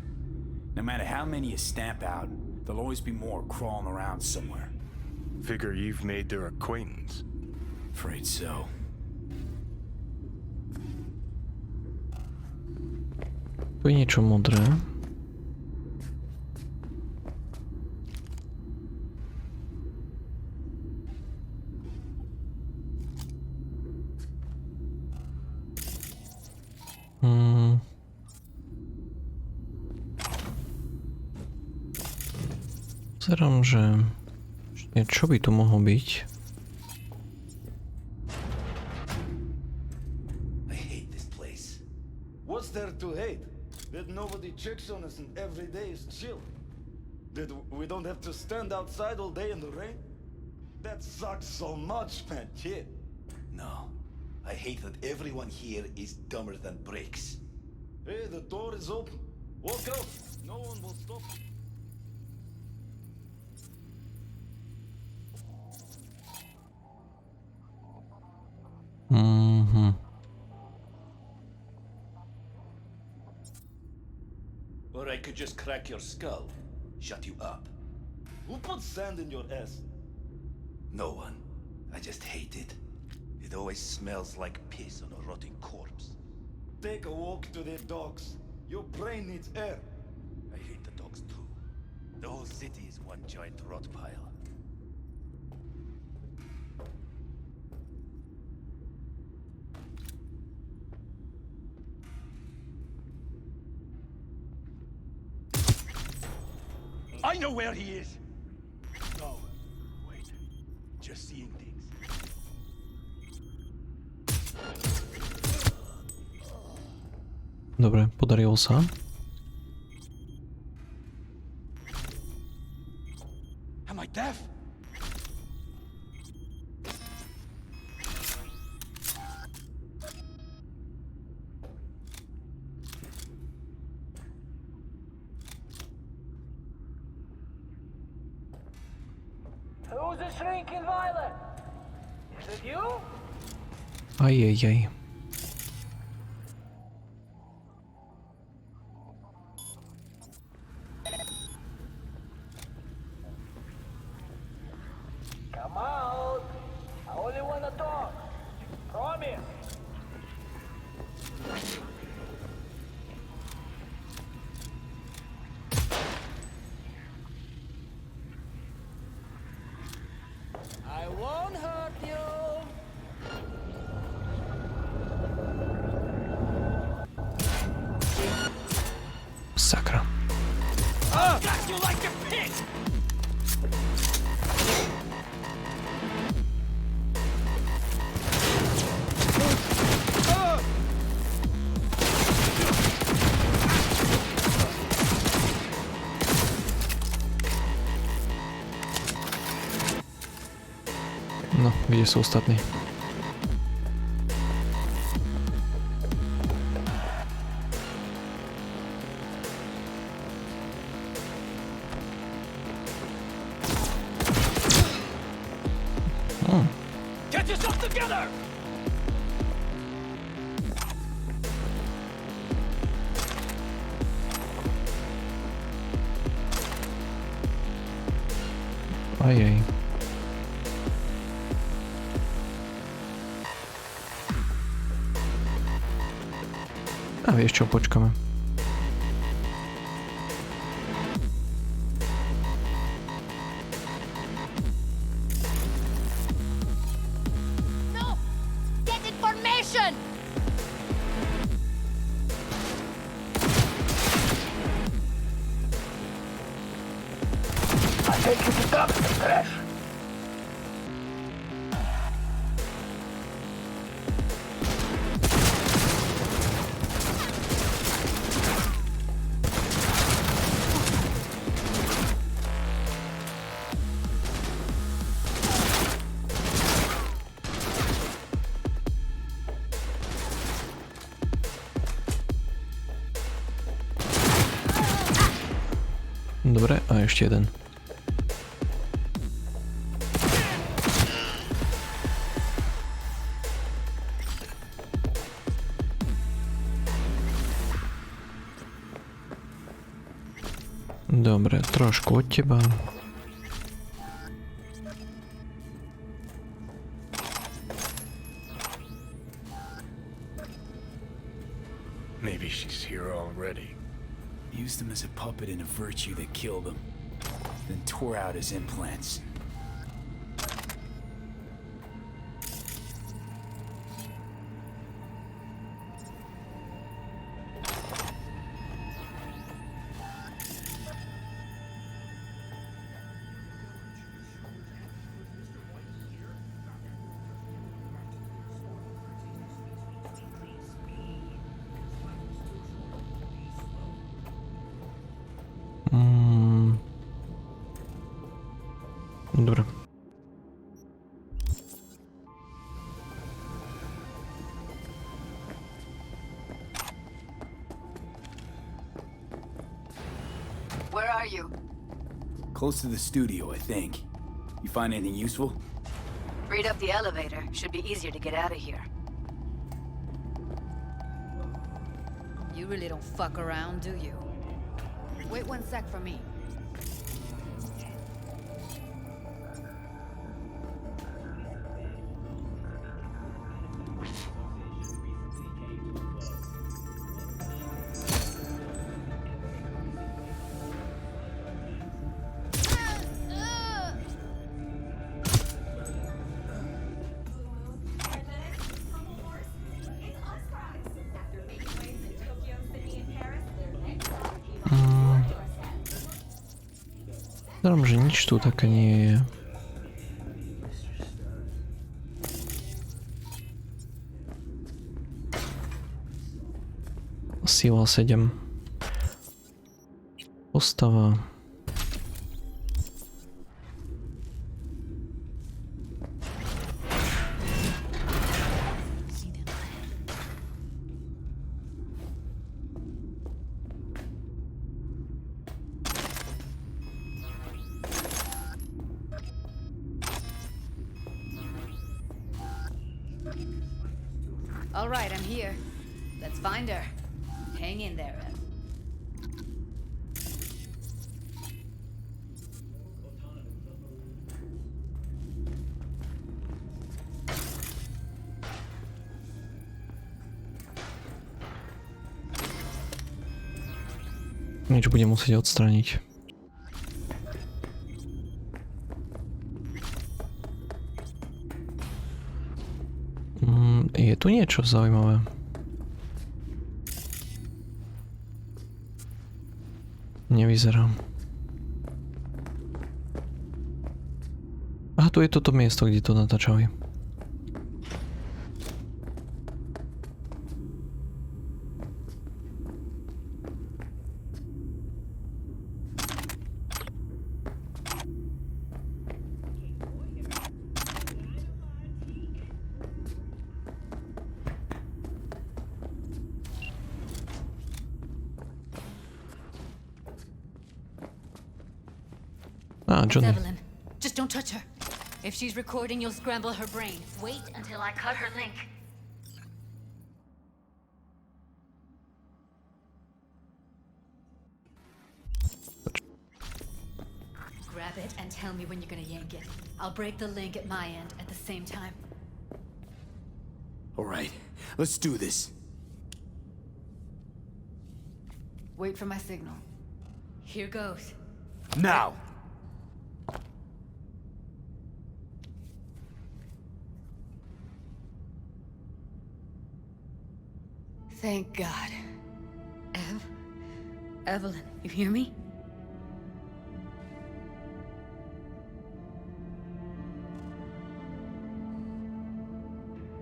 No matter how many you stamp out, there'll always be more crawling around somewhere. Figure you've made their acquaintance. Afraid so. Tu je niečo modré. Pozerám, že čo by tu mohlo byť? I hate this place. What's there to hate? That nobody checks on us and every day is chill. That we don't have to stand outside all day in the rain. That sucks so much, man. Yeah. No. I hate that everyone here is dumber than bricks. Hey, the door is open. Walk out. No one will stop you. Or I could just crack your skull. Shut you up. Who put sand in your ass? No one. I just hate it. It always smells like piss on a rotting corpse. Take a walk to the dogs. Your brain needs air. I hate the dogs too. The whole city is one giant rot pile. I know where he is! No. Wait. Just seeing things. Dobre, podarilo sa. Am I deaf? Who's the shrinking violet? Is it you? Ajejej. Come out. I only want to talk. Promise. I won't hurt you. Sakra. Got you like a pig. No, kde sú ostatní? Get yourself together. Ajej. A vieš čo, počkáme. No! Get information! I take you to dumpster trash. Dobre, a ešte jeden. Dobre, trošku od teba. Maybe she's here already. Used him as a puppet in a virtue that killed him. Then tore out his implants. Dobre. Where are you? Close to the studio, I think. You find anything useful? Freed up the elevator. Should be easier to get out of here. You really don't fuck around, do you? Wait 1 sec for me. Dám, že nič tu také nie je. Sila 7. Postava. All right, I'm here. Let's find her. Hang in there, Ev. Niečo budem musieť odstrániť. Je tu niečo zaujímavé. Nevyzerá. Aha, tu je toto miesto, kde to natáčali. Johnny. Evelyn, just don't touch her. If she's recording, you'll scramble her brain. Wait until I cut her link. Grab it and tell me when you're gonna yank it. I'll break the link at my end at the same time. All right, let's do this. Wait for my signal. Here goes. Now! Thank God. Evelyn, you hear me?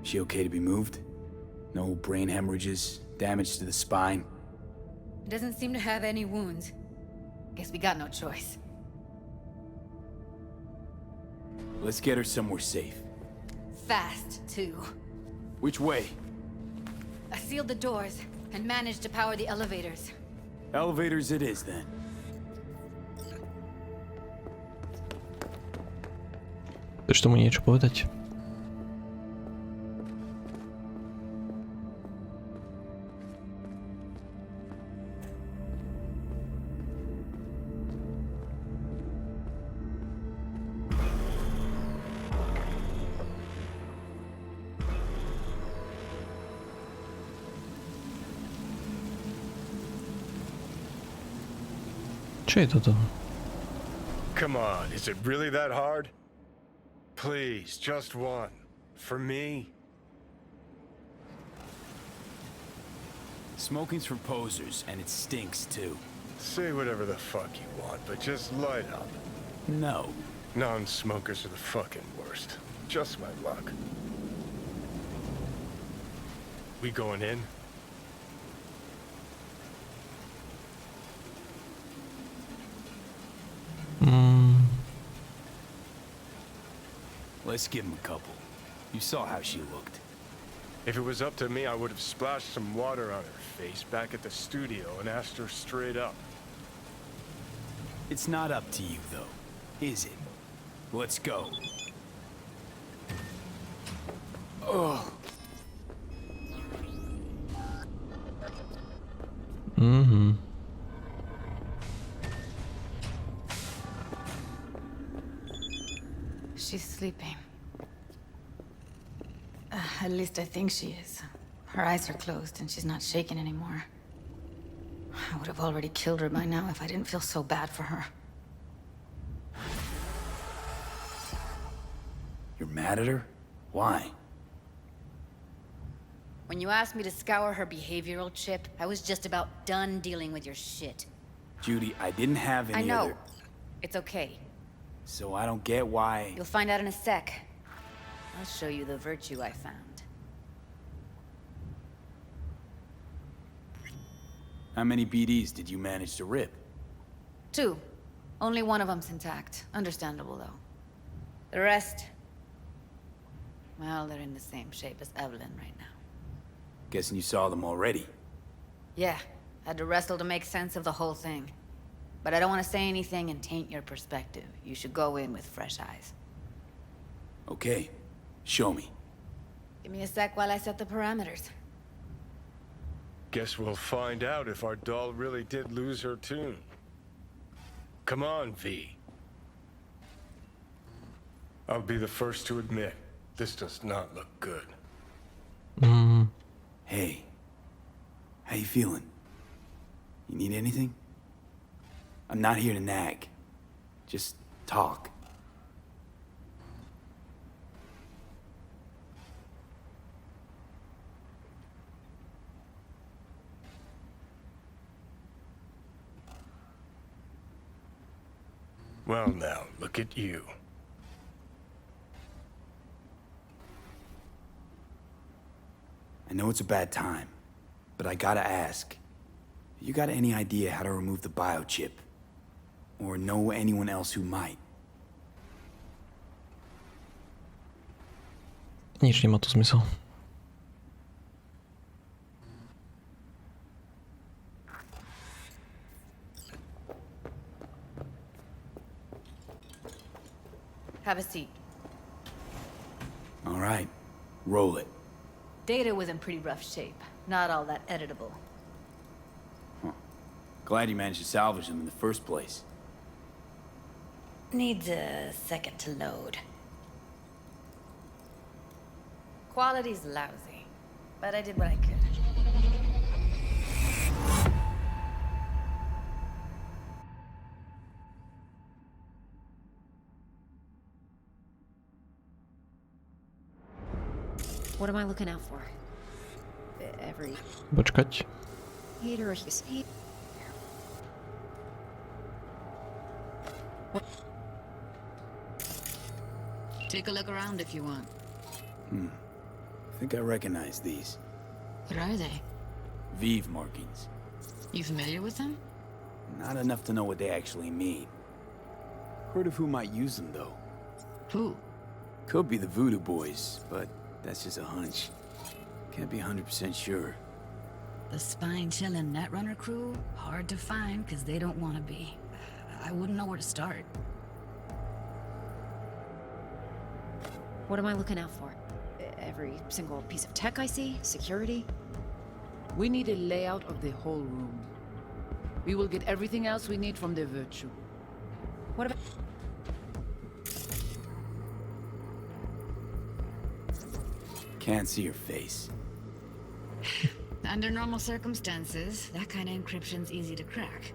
She okay to be moved? No brain hemorrhages, damage to the spine? Doesn't seem to have any wounds. Guess we got no choice. Let's get her somewhere safe. Fast, too. Which way? I sealed the doors and managed to power the elevators. Elevators it is, then. Chceš tomu niečo povedať? Čo je toto? Come on, is it really that hard? Please, just one. For me? Smoking's for posers, and it stinks too. Say whatever the fuck you want, but just light up. No. Non-smokers are the fucking worst. Just my luck. We going in? Let's give him a couple. You saw how she looked. If it was up to me, I would have splashed some water on her face back at the studio and asked her straight up. It's not up to you, though, is it? Let's go. Ugh. Mm-hmm. She's sleeping. At least I think she is. Her eyes are closed and she's not shaking anymore. I would have already killed her by now if I didn't feel so bad for her. You're mad at her? Why? When you asked me to scour her behavioral chip, I was just about done dealing with your shit. Judy, I didn't have any I know. other... It's okay. So I don't get why... You'll find out in a sec. I'll show you the virtue I found. How many BDs did you manage to rip? 2. Only one of them's intact. Understandable, though. The rest... well, they're in the same shape as Evelyn right now. Guessing you saw them already. Yeah, had to wrestle to make sense of the whole thing. But I don't want to say anything and taint your perspective. You should go in with fresh eyes. Okay, show me. Give me a sec while I set the parameters. Guess we'll find out if our doll really did lose her tune. Come on, V. I'll be the first to admit, this does not look good. Hey, how you feeling? You need anything? I'm not here to nag. Just talk. Well now, look at you. I know it's a bad time, but I gotta ask. You got any idea how to remove the biochip? Or know anyone else who might? Nič nemá to zmysel. Have a seat. All right, roll it. Data was in pretty rough shape. Not all that editable. Glad you managed to salvage them in the first place. Needs a second to load. Quality's lousy, but I did what I could. What am I looking out for? Every Počkať. hater is hate. Take a look around if you want. I think I recognize these. What are they? Vive markings. You familiar with them? Not enough to know what they actually mean. Heard of who might use them, though. Who? Could be the Voodoo Boys, but that's just a hunch. Can't be 100% sure. The spine-chilling Netrunner crew? Hard to find, because they don't want to be. I wouldn't know where to start. What am I looking out for? Every single piece of tech I see? Security? We need a layout of the whole room. We will get everything else we need from the virtue. What about... Can't see your face. Under normal circumstances, that kind of encryption's easy to crack.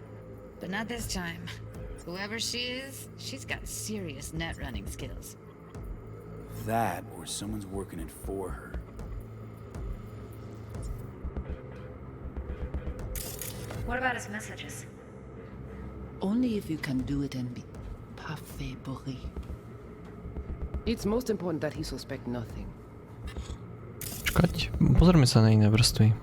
But not this time. Whoever she is, she's got serious net running skills. That, or someone's working it for her. What about his messages? Only if you can do it and be parfait bourré. It's most important that he suspect nothing. Počkať, pozrieme sa na iné vrstvy.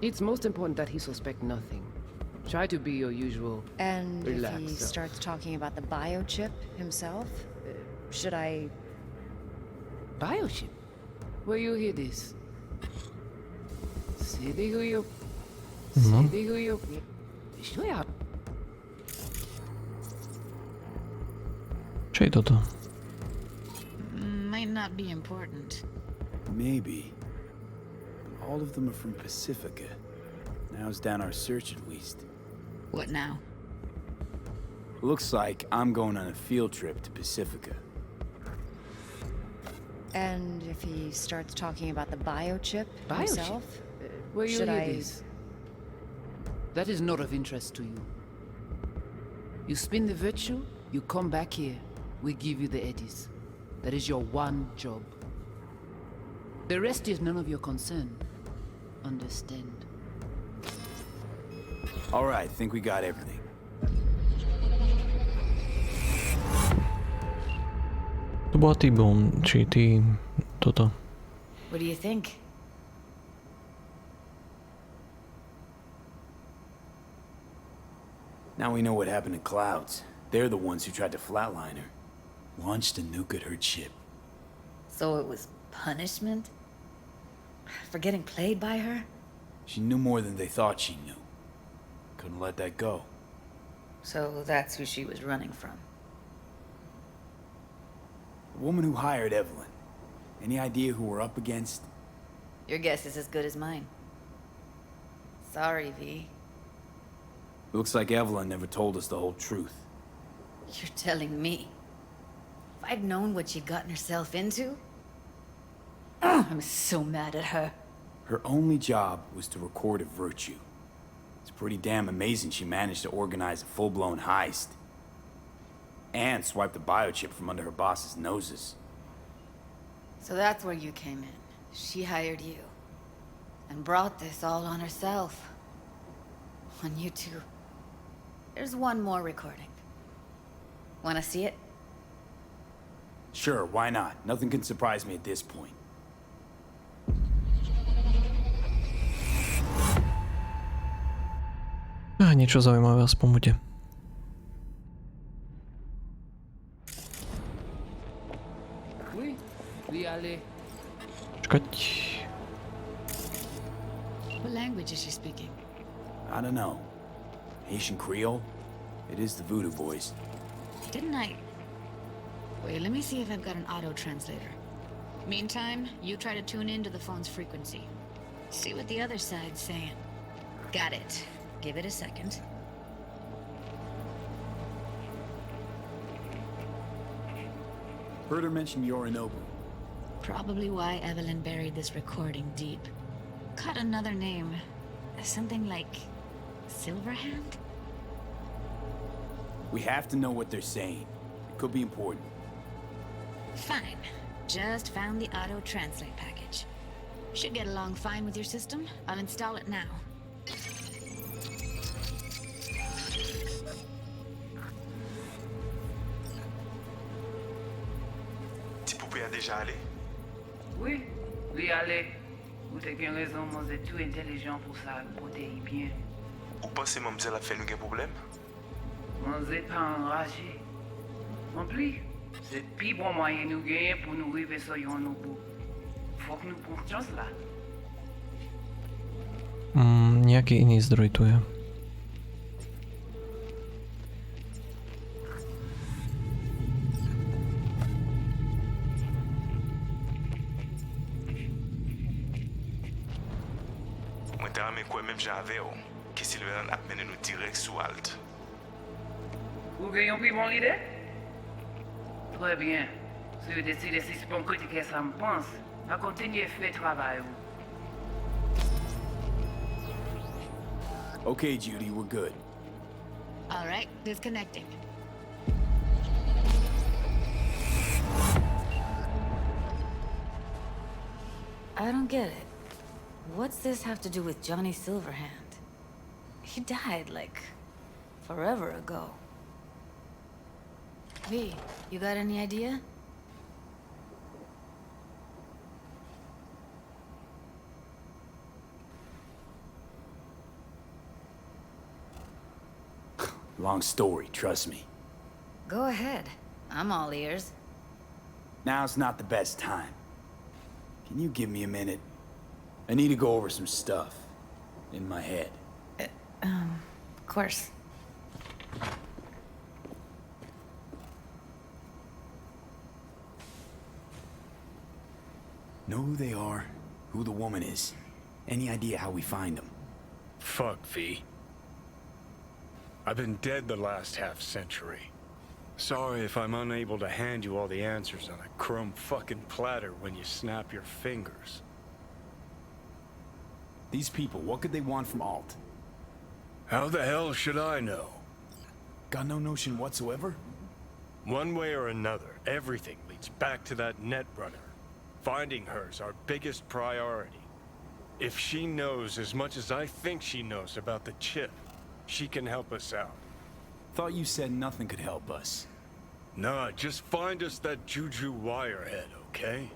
It's most important that he suspect nothing. Try to be your usual. And relaxed if he self. starts talking about the biochip himself, should I... Biochip? Where you hear this? City who you... City who you... Sure. Čo je toto? Might not be important. Maybe. All of them are from Pacifica. Now's down our search at least. What now? Looks like I'm going on a field trip to Pacifica. And if he starts talking about the biochip himself, Where you should hear I... this? That is not of interest to you. You spin the virtue, you come back here. We give you the eddies. That is your one job. The rest is none of your concern. Understand? All right, think we got everything. To bola T-Bone, či ty toto. What do you think? Now we know what happened to Clouds. They're the ones who tried to flatline her. Launched a nuke at her ship. So it was punishment? For getting played by her? She knew more than they thought she knew. Couldn't let that go. So that's who she was running from. The woman who hired Evelyn. Any idea who we're up against? Your guess is as good as mine. Sorry, V. Looks like Evelyn never told us the whole truth. You're telling me. If I'd known what she'd gotten herself into... I'm so mad at her. Her only job was to record a virtue. It's pretty damn amazing she managed to organize a full-blown heist. And swipe the biochip from under her boss's noses. So that's where you came in. She hired you. And brought this all on herself. On you two. There's one more recording. Wanna see it? Sure, why not? Nothing can surprise me at this point. Niečo zaujímavé aspoň bude. Čakať. What language is she speaking? I don't know. Haitian Creole? It is the Voodoo voice. Didn't I... Wait, let me see if I've got an auto-translator. Meantime, you try to tune into the phone's frequency. See what the other side's saying. Got it. Give it a second. Heard her mention Yorinobu. Probably why Evelyn buried this recording deep. Cut another name. Something like... Silverhand? We have to know what they're saying. It could be important. Fine. Just found the auto-translate package. Should get along fine with your system. I'll install it now. Ti poupée a déjà allé? Oui, oui, allez. Vous avez bien raison, moi, vous êtes tout intelligent pour ça, pour t'aider bien. Ou pensez moi me dire la fait nous un problème? Moi, vous êtes pas enragé. En plus, c'est le plus bon moyen nous gagner pour nous arriver sur nos bout. Faut que nous prenions chance là. Nejaký iný zdroj tu je. Moi t'ai ramé quoi même j'avais que Sylvain a mené nous direct sous Alt. Vous gagnez plus bon l'idée? Très bien. Si vous décidez si c'est bon critiquer ça me pense, à continuer à faire travail. Okay, Judy, we're good. All right, disconnecting. I don't get it. What's this have to do with Johnny Silverhand? He died, like, forever ago. V, you got any idea? Long story, trust me. Go ahead. I'm all ears. Now's not the best time. Can you give me a minute? I need to go over some stuff in my head. Of course. Know who they are, who the woman is. Any idea how we find them? Fuck, V. I've been dead the last half-century. Sorry if I'm unable to hand you all the answers on a chrome fucking platter when you snap your fingers. These people, what could they want from Alt? How the hell should I know? Got no notion whatsoever? One way or another, everything leads back to that netrunner. Finding her's our biggest priority. If she knows as much as I think she knows about the chip, she can help us out. Thought you said nothing could help us. Nah, just find us that Juju wirehead, okay?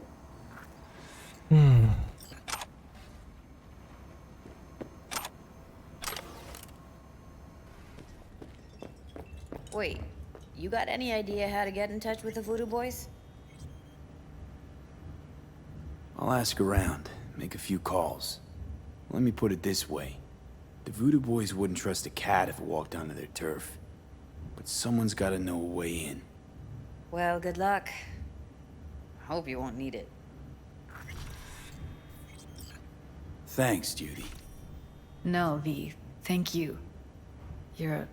Wait, you got any idea how to get in touch with the Voodoo Boys? I'll ask around, make a few calls. Let me put it this way. The Voodoo Boys wouldn't trust a cat if it walked onto their turf. But someone's gotta know a way in. Well, good luck. Hope you won't need it. Thanks, Judy. No, V. Thank you. You're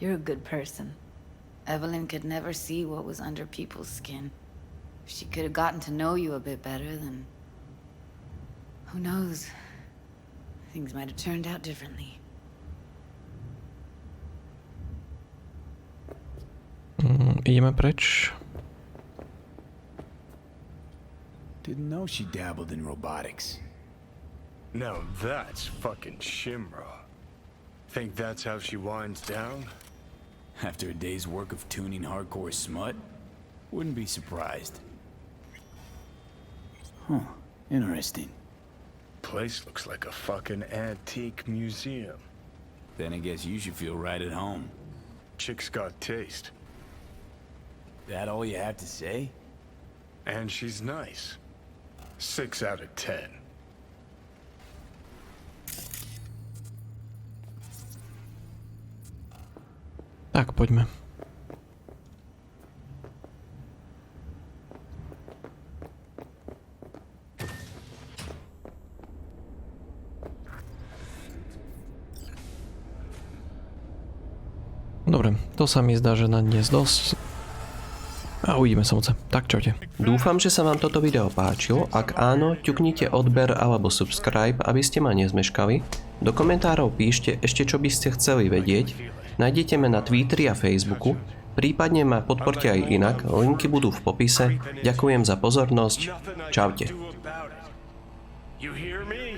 a good person. Evelyn could never see what was under people's skin. If she could have gotten to know you a bit better, then... who knows? Things might have turned out differently. Ideme preč. Didn't know she dabbled in robotics. Now that's fucking Shimra. Think that's how she winds down? After a day's work of tuning hardcore smut? Wouldn't be surprised. Huh, interesting. Place looks like a fucking antique museum. Then I guess you should feel right at home. Chick's got taste. That all you have to say? And she's nice. 6 out of 10. Tak, poďme. Dobre, to sa mi zdá, že na dnes dosť. A uvidíme sa moc. Tak čaute. Dúfam, že sa vám toto video páčilo. Ak áno, ťuknite odber alebo subscribe, aby ste ma nezmeškali. Do komentárov píšte ešte, čo by ste chceli vedieť. Nájdete ma na Twitteri a Facebooku. Prípadne ma podporte aj inak. Linky budú v popise. Ďakujem za pozornosť. Čaute. You hear me?